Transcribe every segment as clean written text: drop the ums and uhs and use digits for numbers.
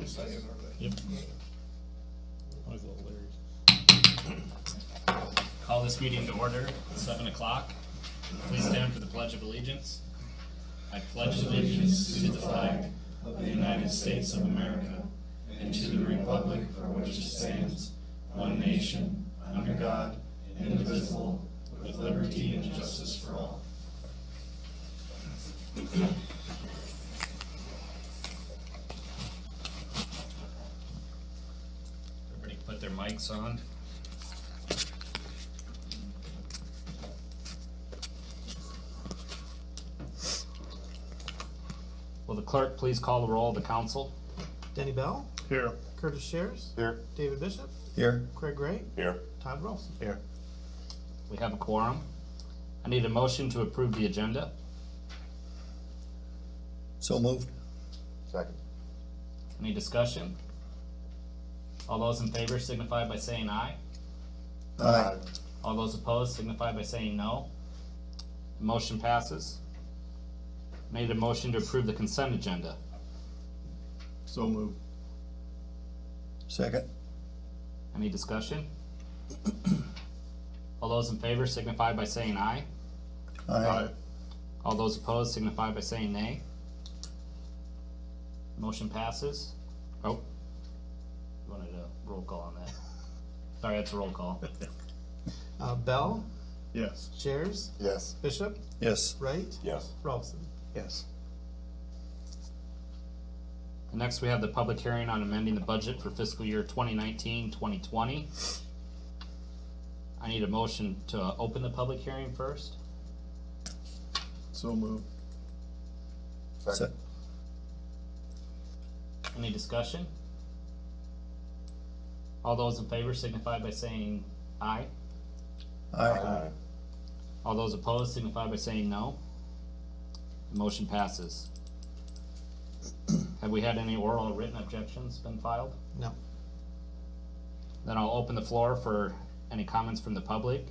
second already. Yep. I was a little leery. Call this meeting to order at 7 o'clock. Please stand for the Pledge of Allegiance. I pledge allegiance to the flag of the United States of America and to the republic for which it stands, one nation, under God, indivisible, with liberty and justice for all. Everybody put their mics on. Will the clerk please call the roll of the council? Denny Bell, Here. Curtis Shares, Here. David Bishop, Here. Craig Ray, Here. Todd Rolson. Here. We have a quorum. I need a motion to approve the agenda. So moved. Second. Any discussion? All those in favor signify by saying aye. Aye. All those opposed signify by saying no. The motion passes. I need a motion to approve the consent agenda. So moved. Second. Any discussion? All those in favor signify by saying aye. Aye. All those opposed signify by saying nay. Motion passes. Oh, you wanted a roll call on that. Sorry, that's a roll call. Bell, Yes. Shares, Yes. Bishop, Yes. Wright, Yes. Rolson. Yes. And next, we have the public hearing on amending the budget for fiscal year 2019-2020. I need a motion to open the public hearing first. So moved. Second. Any discussion? All those in favor signify by saying aye. Aye. All those opposed signify by saying no. The motion passes. Have we had any oral or written objections been filed? No. Then I'll open the floor for any comments from the public.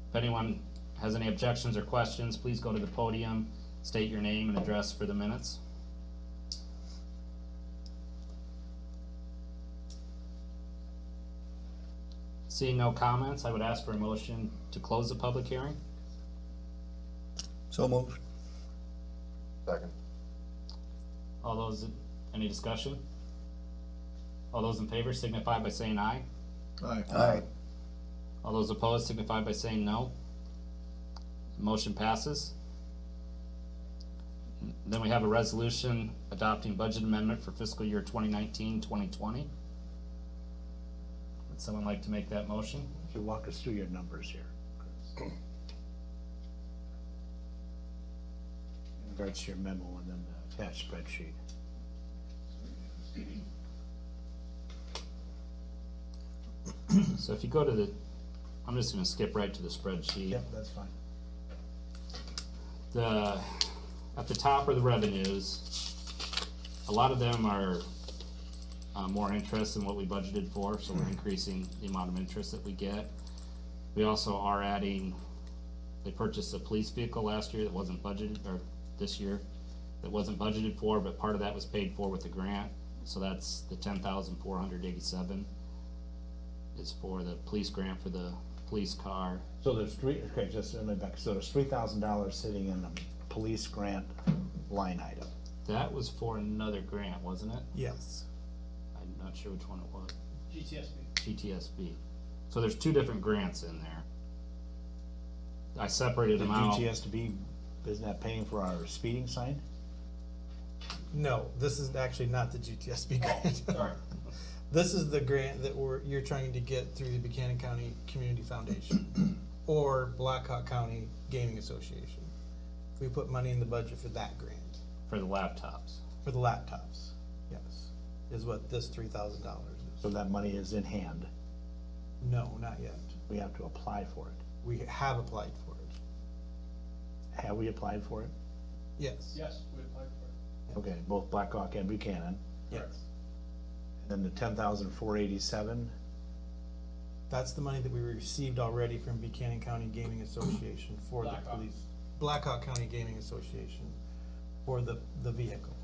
If anyone has any objections or questions, please go to the podium, state your name and address for the minutes. Seeing no comments, I would ask for a motion to close the public hearing. So moved. Second. All those, any discussion? All those in favor signify by saying aye. Aye. Aye. All those opposed signify by saying no. Motion passes. Then we have a resolution adopting budget amendment for fiscal year 2019-2020. Would someone like to make that motion? If you walk us through your numbers here. In regards to your memo and then the attached spreadsheet. So if you go to the, I'm just gonna skip right to the spreadsheet. Yep, that's fine. At the top are the revenues. A lot of them are more interest than what we budgeted for, so we're increasing the amount of interest that we get. We also are adding, they purchased a police vehicle last year that wasn't budgeted, or this year, that wasn't budgeted for, but part of that was paid for with the grant. So that's the 10,487 is for the police grant for the police car. So there's okay, just let me back, so there's $3,000 sitting in the police grant line item. That was for another grant, wasn't it? Yes. I'm not sure which one it was. GTSB. GTSB. So there's two different grants in there. I separated The them out. GTSB, isn't that paying for our speeding sign? No, this is actually not the GTSB grant. Sorry. This is the grant that you're trying to get through the Buchanan County Community Foundation or Blackhawk County Gaming Association. We put money in the budget for that grant, For the laptops. for the laptops, yes, is what this $3,000 is. So that money is in hand. No, not yet. We have to apply for it. We have applied for it. Have we applied for it? Yes. Yes, we applied for it. Okay, both Blackhawk and Buchanan. Yes. And then the 10,487, That's the money that we received already from Buchanan County Gaming Association for the Blackhawk. police. Blackhawk County Gaming Association for the vehicle.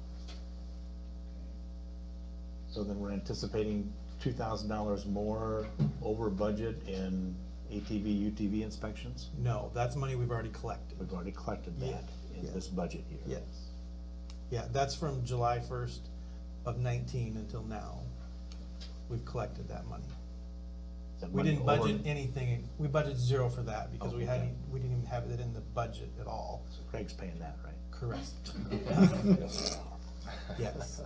So then we're anticipating $2,000 more over budget in ATV, UTV inspections? No, that's money we've already collected. We've already collected Yeah, that in yeah. this budget year. Yes. Yeah, that's from July 1st of 19 until now. We've collected that money. Is that We money didn't over- budget anything, we budgeted 0 for that because Oh, we okay. we didn't even have it in the budget at all. So Craig's paying that, right? Correct. Yes.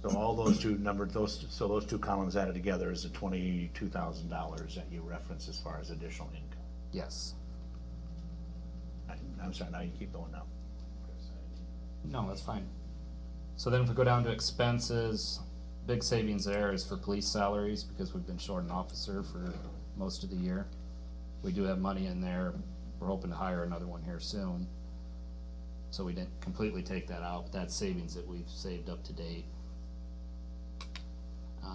So all those two numbered, those two columns added together is the $22,000 that you reference as far as additional income. Yes. I'm sorry, now you keep going now. No, that's fine. So then if we go down to expenses, big savings there is for police salaries, because we've been short an officer for most of the year. We do have money in there, we're hoping to hire another one here soon. So we didn't completely take that out, but that's savings that we've saved up to date.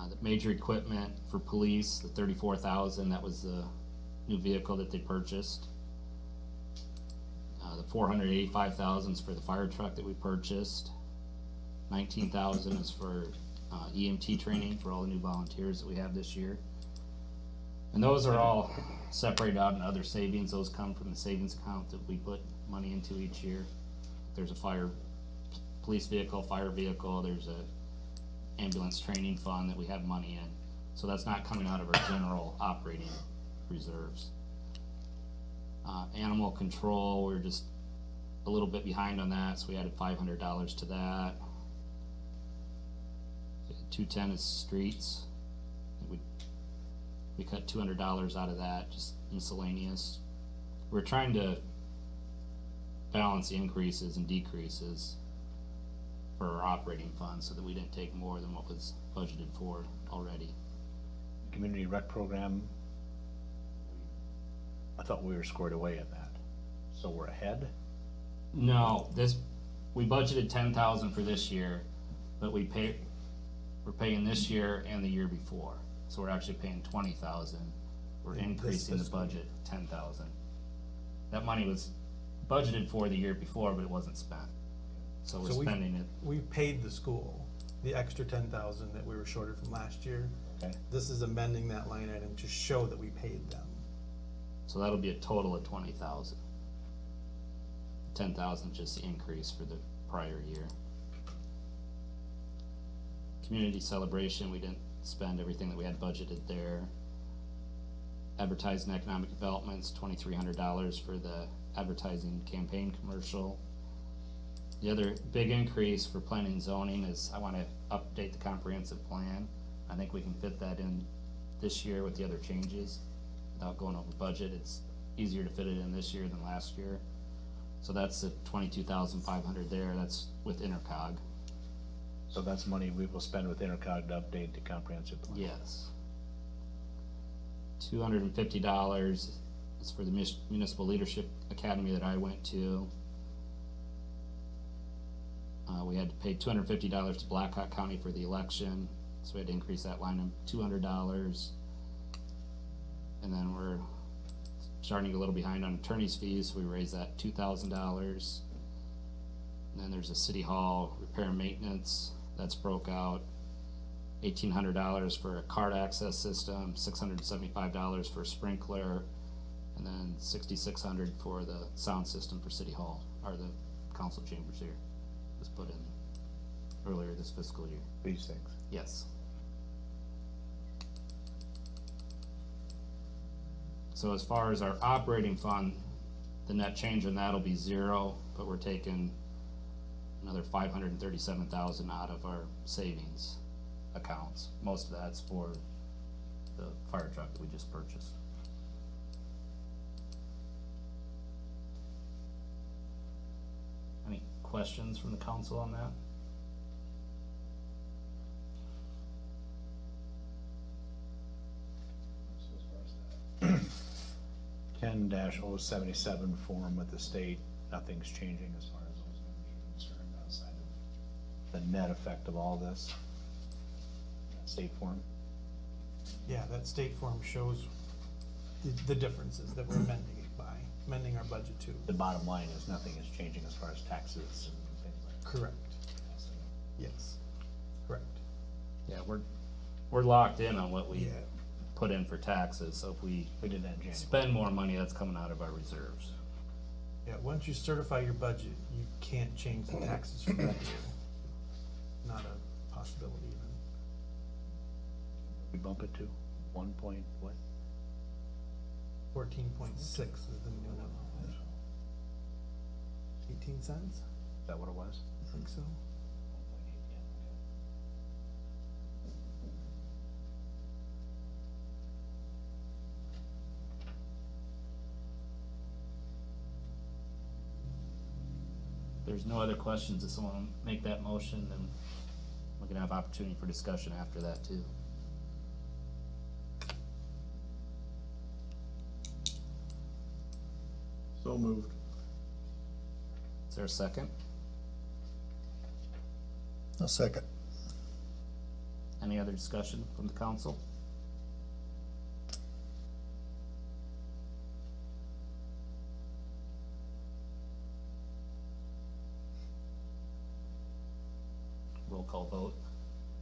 The major equipment for police, the 34,000, that was the new vehicle that they purchased. The 485,000 is for the fire truck that we purchased. 19,000 is for EMT training for all the new volunteers that we have this year. And those are all separated out in other savings. Those come from the savings account that we put money into each year. There's a police vehicle, fire vehicle, there's a ambulance training fund that we have money in. So that's not coming out of our general operating reserves. Animal control, we're just a little bit behind on that, so we added $500 to that. 210 is streets. We cut $200 out of that, just miscellaneous. We're trying to balance the increases and decreases for our operating fund so that we didn't take more than what was budgeted for already. Community rec program, I thought we were squared away at that. So we're ahead? No, we budgeted 10,000 for this year, but we're paying this year and the year before. So we're actually paying 20,000. We're increasing the fiscal budget 10,000. That money was budgeted for the year before, but it wasn't spent. So we're So we've- spending it. We've paid the school, the extra 10,000 that we were shorted from last year. Okay. This is amending that line item to show that we paid them. So that'll be a total of 20,000. 10,000 just the increase for the prior year. Community celebration, we didn't spend everything that we had budgeted there. Advertising economic developments, $2,300 for the advertising campaign commercial. The other big increase for planning and zoning is I wanna update the comprehensive plan. I think we can fit that in this year with the other changes without going over budget. It's easier to fit it in this year than last year. So that's the 22,500 there, that's with Intercog. So that's money we will spend with Intercog to update the comprehensive plan. Yes. $250 is for the Municipal Leadership Academy that I went to. We had to pay $250 to Blackhawk County for the election, so we had to increase that line of $200. And then we're starting to get a little behind on attorney's fees, so we raised that $2,000. And then there's a city hall repair and maintenance, that's broke out. $1,800 for a card access system, $675 for a sprinkler, and then $6,600 for the sound system for city hall, or the council chambers here. Was put in earlier this fiscal year. These things. Yes. So as far as our operating fund, the net change in that'll be 0, but we're taking another 537,000 out of our savings accounts. Most of that's for the fire truck that we just purchased. Any questions from the council on that? So as far as that, 10-077 form with the state, nothing's changing as far as those numbers are concerned outside of the net effect of all this. That state form. Yeah, that state form shows the differences that we're amending it by. amending our budget too. The bottom line is nothing is changing as far as taxes and things like that. Correct. Yes, correct. Yeah, we're locked in on what we Yeah. put in for taxes, so if we We did that in January. spend more money, that's coming out of our reserves. Yeah, once you certify your budget, you can't change the taxes for that year. Not a possibility even. We bump it to 1 point, what? 14.6 is the new one. 18 cents? Is that what it was? I think so. 1.8, yeah, okay. If there's no other questions, if someone make that motion, then we're gonna have opportunity for discussion after that too. So moved. Is there a second? A second. Any other discussion from the council? Roll call vote.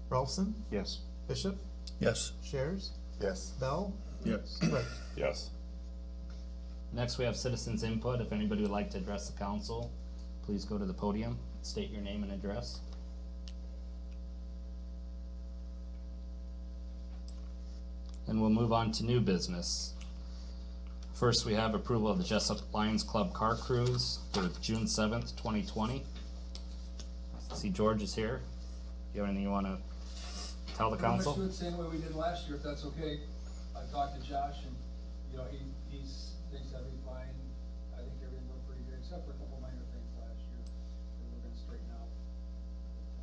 Ralston, Yes. Bishop, Yes. Shares, Yes. Bell, Yes. Right. Yes. Next, we have citizens input. If anybody would like to address the council, please go to the podium, state your name and address. And we'll move on to new business. First, we have approval of the Jessup Lions Club car cruise for June 7th, 2020. I see George is here. Do you have anything you wanna tell the council? Pretty much do it the same way we did last year, if that's okay. I talked to Josh and, you know, he's thinks that'd be fine. I think everything went pretty good, except for a couple minor things last year that we're gonna straighten out.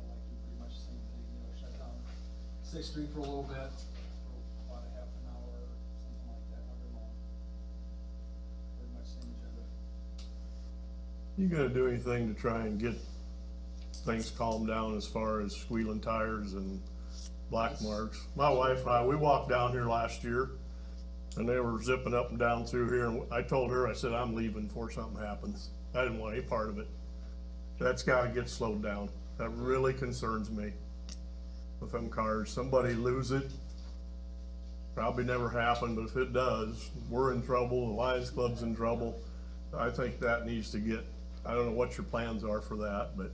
I like to do pretty much the same thing, you know, shut down Sixth Street for a little bit, for about a half an hour, something like that, however long. Pretty much same agenda. You gonna do anything to try and get things calmed down as far as squealing tires and black marks? My wife and I, we walked down here last year and they were zipping up and down through here, and I told her, I said, I'm leaving before something happens. I didn't want any part of it. That's gotta get slowed down. That really concerns me. With them cars, somebody lose it, probably never happen, but if it does, we're in trouble, the Lions Club's in trouble. I think that needs to get, I don't know what your plans are for that, but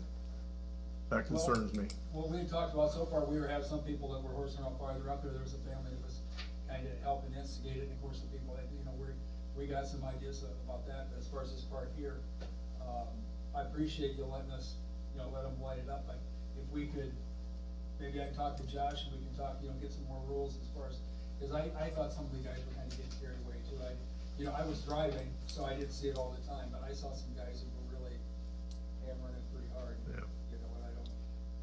that concerns me. What we talked about so far, we were having some people that were horsing around farther up there. There was a family that was kind of helping instigate it, and of course, the people that, you know, we got some ideas about that. But as far as this part here, I appreciate you letting us, you know, let them light it up, but if we could, maybe I can talk to Josh and we can talk, you know, get some more rules as far as, cause I thought some of the guys were kind of getting carried away too. I was driving, so I didn't see it all the time, but I saw some guys who were really hammering it pretty hard. Yeah. You know, and I don't,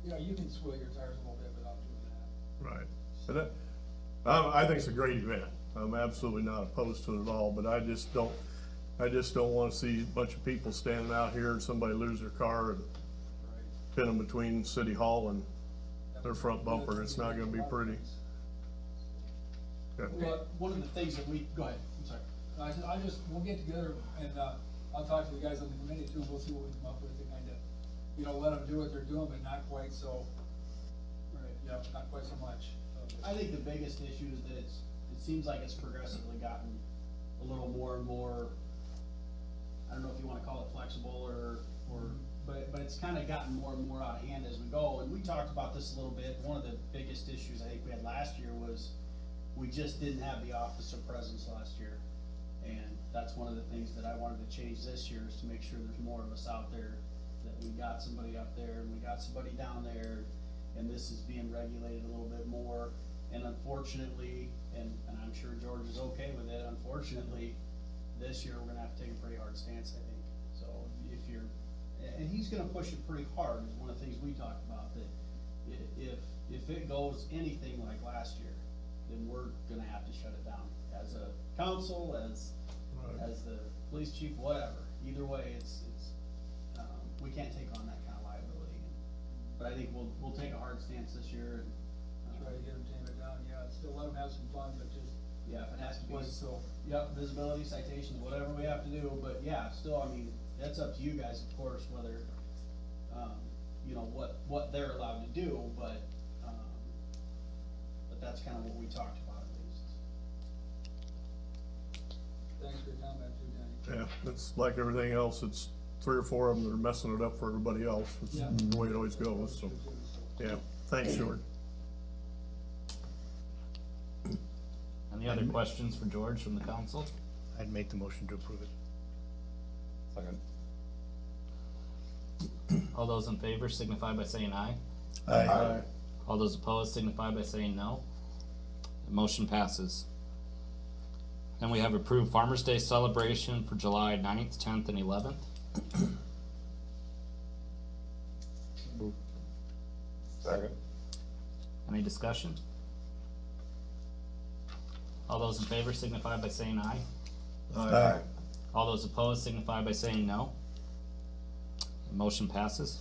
you know, you can swirl your tires a little bit without doing that. Right. And that, I think it's a great event. I'm absolutely not opposed to it at all, but I just don't wanna see a bunch of people standing out here and somebody lose their car and Right. pin them between City Hall and their front bumper. It's not gonna be pretty. Okay. Well, One of the things that we, go ahead, I'm sorry. we'll get together and, I'll talk to the guys on the committee too, and we'll see what we come up with to kind of, you know, let them do what they're doing, but not quite so, Right. you know, not quite so much. I think the biggest issue is that it seems like it's progressively gotten a little more and more, I don't know if you wanna call it flexible but it's kinda gotten more and more out of hand as we go, and we talked about this a little bit. One of the biggest issues I think we had last year was we just didn't have the officer presence last year. And that's one of the things that I wanted to change this year, is to make sure there's more of us out there, that we got somebody up there and we got somebody down there, and this is being regulated a little bit more. And unfortunately, and I'm sure George is okay with it, unfortunately, this year we're gonna have to take a pretty hard stance, I think. So if you're, and he's gonna push it pretty hard, is one of the things we talked about, that if it goes anything like last year, then we're gonna have to shut it down as a council, as the police chief, whatever. Either way, it's, we can't take on that kind of liability. But I think we'll take a hard stance this year and, Try to get them, tame it down, yeah, still let them have some fun, but just Yeah, if it has to be, Was so, yep, visibility, citations, whatever we have to do, but yeah, still, I mean, that's up to you guys, of course, whether, you know, what they're allowed to do, but that's kind of what we talked about at least. thanks for your comment too, Danny. Yeah, it's like everything else, it's 3 or 4 of them that are messing it up for everybody else. It's Yeah. the way it always goes, so, yeah, thanks, George. Any other questions for George from the council? I'd make the motion to approve it. Second. All those in favor signify by saying aye. Aye. All those opposed signify by saying no. The motion passes. Then we have approved Farmers Day celebration for July 9th, 10th, and 11th. Second. Any discussion? All those in favor signify by saying aye. Aye. All those opposed signify by saying no. The motion passes.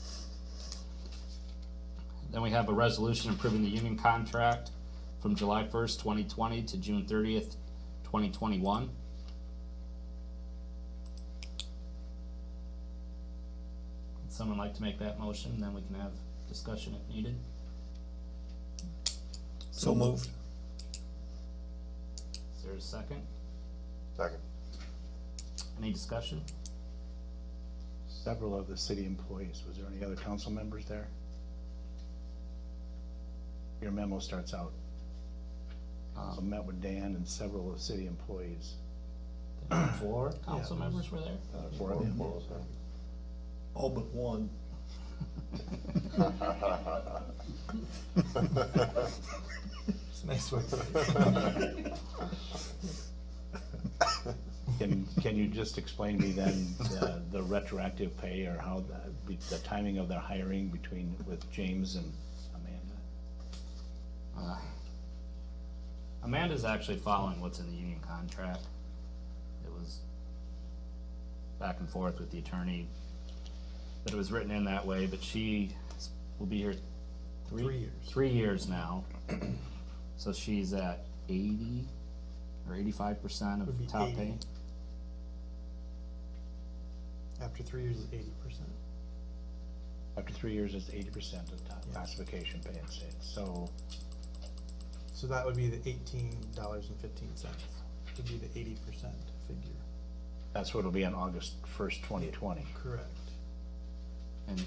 Then we have a resolution approving the union contract from July 1st, 2020 to June 30th, 2021. Would someone like to make that motion? Then we can have discussion if needed. So moved. Is there a second? Second. Any discussion? Several of the city employees, was there any other council members there? Your memo starts out, I met with Dan and several of the city employees. 4 council members were there? 4 of them. All but one. It's a nice way. Can you just explain to me then the retroactive pay or how the timing of their hiring with James and Amanda? Amanda's actually following what's in the union contract. It was back and forth with the attorney, but it was written in that way, but she will be here 3 years. 3 years now. So she's at 80 or 85% Would be of top 80. pay. After 3 years is 80%. After 3 years, it's 80% of top Yeah. classification pay and state, so So that would be the $18.15, would be the 80% figure. that's what it'll be on August 1st, 2020. Correct. And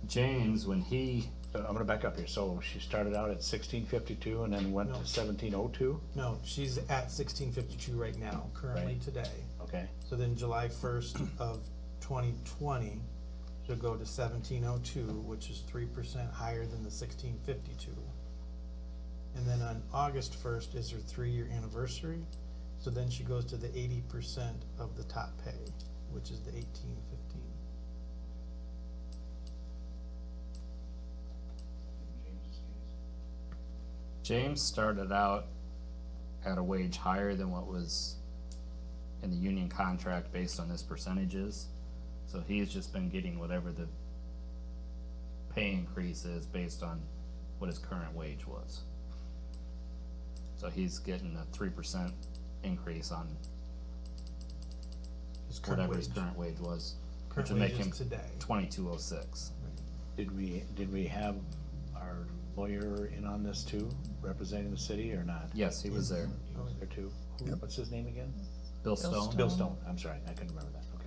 James, when he, So I'm gonna back up here, so she started out at 1652 and then went No. to 1702, No, she's at 1652 right now, currently Right. today. okay? So then July 1st of 2020, she'll go to 1702, which is 3% higher than the 1652. And then on August 1st is her 3-year anniversary, so then she goes to the 80% of the top pay, which is the 1815. James started out at a wage higher than what was in the union contract based on his percentages. So he's just been getting whatever the pay increase is based on what his current wage was. So he's getting a 3% increase on His current whatever his wage. current wage was, which Current would make wage is him today. 2206. Did we have our lawyer in on this too, representing the city or not? Yes, he was there. He was there too. Yep. What's his name again? Bill Stone? Bill Stone, I'm sorry, I couldn't remember that, okay.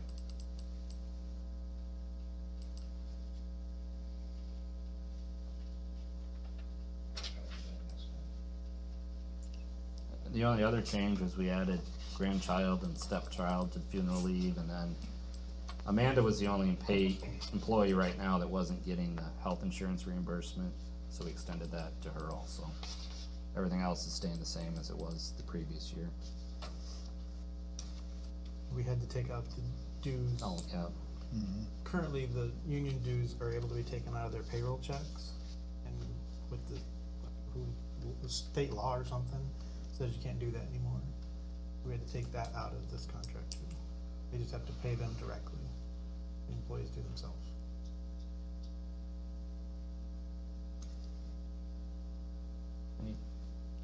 The only other change was we added grandchild and stepchild to funeral leave, and then Amanda was the only paid employee right now that wasn't getting the health insurance reimbursement, so we extended that to her also. Everything else is staying the same as it was the previous year. We had to take out the dues. Oh, yeah, Currently, the union dues are able to be taken out of their payroll checks, and with the state law or something says you can't do that anymore. We had to take that out of this contract too. They just have to pay them directly. The employees do themselves.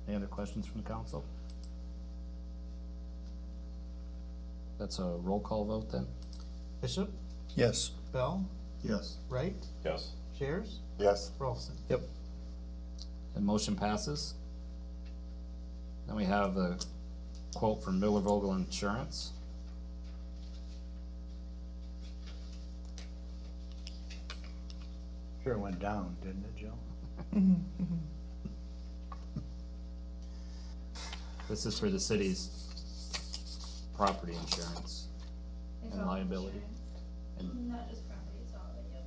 any other questions from the council? That's a roll call vote then? Bishop, Yes. Bell, Yes. Wright, Yes. Shares, Yes. Rolfson. Yep. The motion passes. Then we have the quote from Miller Vogel Insurance. Sure it went down, didn't it, Joe? This is for the city's property insurance It's and all liability. insurance. And Not just property, it's all of it, yep.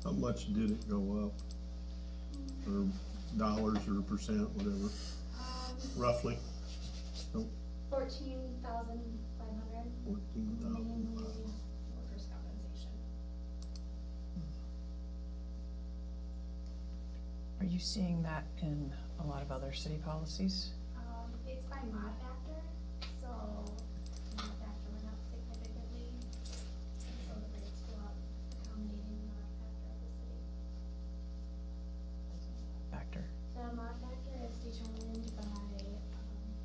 How much did it go up? Or dollars or percent, whatever, roughly? 14,500, 14,000. mainly workers' compensation. Are you seeing that in a lot of other city policies? It's by mod factor, so mod factor went up significantly, and so the rates go up, accommodating the mod factor of the city. Factor. The mod factor is determined by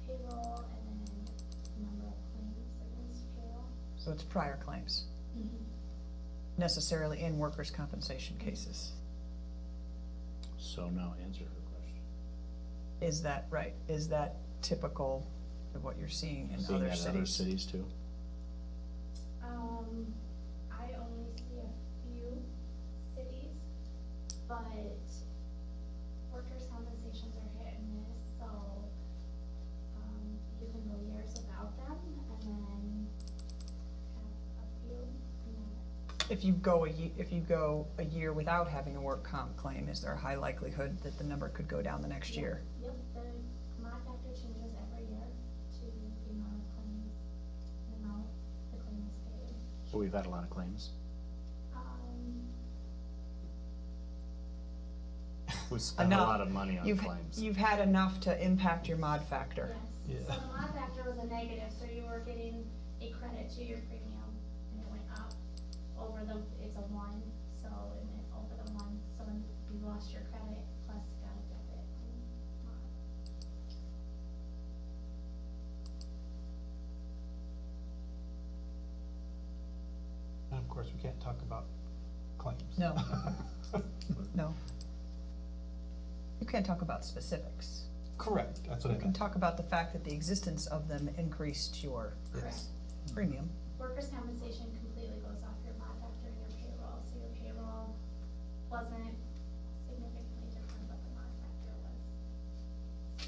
payroll and then number of claims against payroll. So it's prior claims, necessarily in workers' compensation cases. So now answer her question. Is that right? Is that typical of what you're seeing in Seeing other that in other cities? cities too? I only see a few cities, but workers' compensations are hit and miss, so, you can go years without them and then have a few, and then If you go a year without having a work comp claim, is there a high likelihood that the number could go down the next year? Yep, the mod factor changes every year to the amount of claims, the amount the claim is paid. So we've had a lot of claims. we spent a Enough. lot of money on claims. You've had enough to impact your mod factor. Yes, so the mod factor was a negative, so you were getting a credit to your premium, and it went up over it's a 1, so it went over the 1, so when you lost your credit, plus got a debit on mod. And of course, we can't talk about claims. No. No. You can't talk about specifics. Correct, that's what I You can meant. talk about the fact that the existence of them increased your Yes. premium. Workers' compensation completely goes off your mod factor and your payroll, so your payroll wasn't significantly different, but the mod factor was.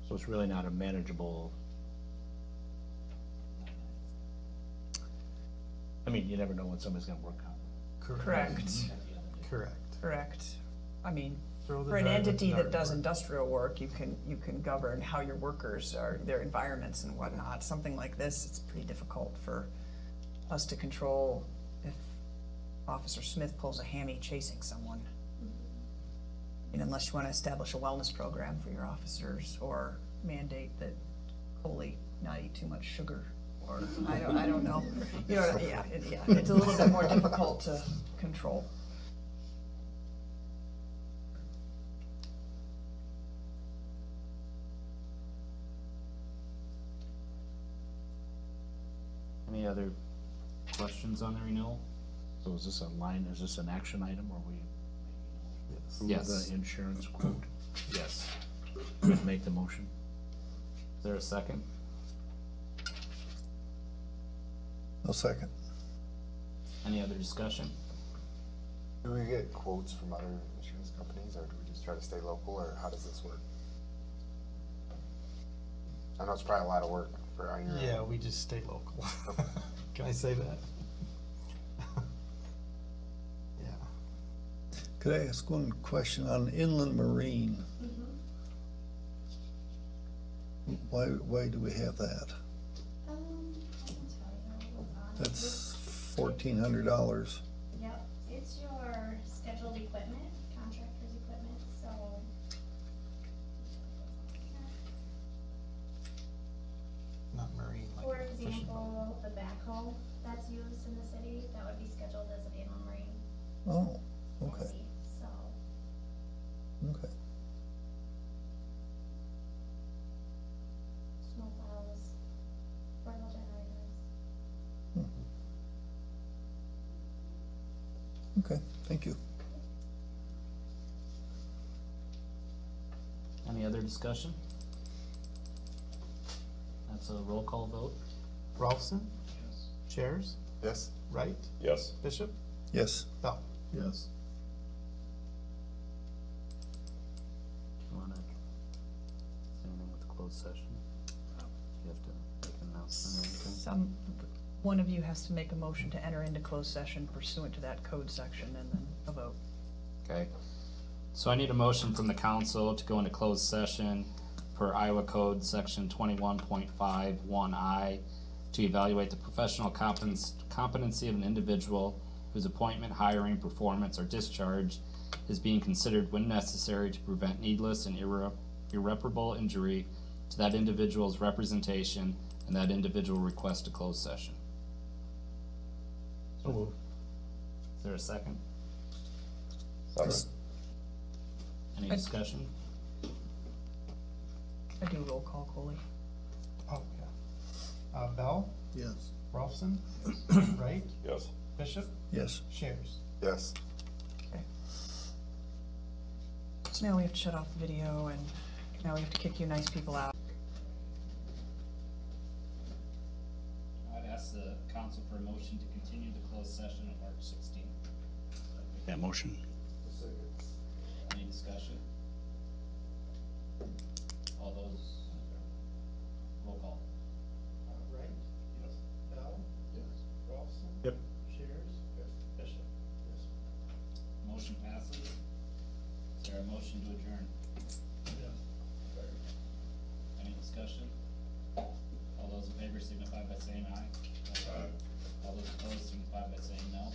So it's really not a manageable. I mean, you never know when somebody's gonna work on it. Correct. Correct. Correct. I mean, Throw the for an dart at the entity that does dartboard. industrial work, you can govern how your workers are, their environments and whatnot. Something like this, it's pretty difficult for us to control if Officer Smith pulls a hammy chasing someone. And unless you wanna establish a wellness program for your officers or mandate that Coley not eat too much sugar, or I don't know. You know, yeah, it's a little bit more difficult to control. Any other questions on the renewal? So is this a line, is this an action item, or we approve Yes. the insurance quote? Yes. Make the motion? Is there a second? No second. Any other discussion? Do we get quotes from other insurance companies, or do we just try to stay local, or how does this work? I know it's probably a lot of work for on your. Yeah, we just stay local. Can I say that? Yeah. Could I ask one question on inland marine? Why do we have that? I can tell you what's on it. That's $1,400. Yep, it's your scheduled equipment, contractor's equipment, so. Not marine, like For a fishing boat. example, the backhoe that's used in the city, that would be scheduled as an inland marine Oh, okay, policy, so. okay. Snowplows, portable generators. Okay, thank you. Any other discussion? That's a roll call vote. Rolfson? Chairs? Yes? Wright? Yes. Bishop? Yes, Bell? Yes. Do you wanna say anything with the closed session? You have to make an announcement or anything? One of you has to make a motion to enter into closed session pursuant to that code section and then a vote. Okay, so I need a motion from the council to go into closed session per Iowa Code Section 21.51I to evaluate the professional competency of an individual whose appointment, hiring, performance, or discharge is being considered when necessary to prevent needless and irreparable injury to that individual's representation and that individual request a closed session. So moved. Is there a second? Just- Any discussion? I do roll call, Coley. Oh, yeah. Bell? Yes. Rolfson? Wright? Yes. Bishop? yes. Shares? Yes. So now we have to shut off the video and now we have to kick you nice people out. I'd ask the council for a motion to continue the closed session on March 16th. That motion? Any discussion? All those, roll call. Wright? Yes. Bell? Yes. Rolfson? Yep. Shares? Yes. Bishop? Yes. Motion passes. Is there a motion to adjourn? Any discussion? All those in favor signify by saying aye. All those opposed signify by saying no.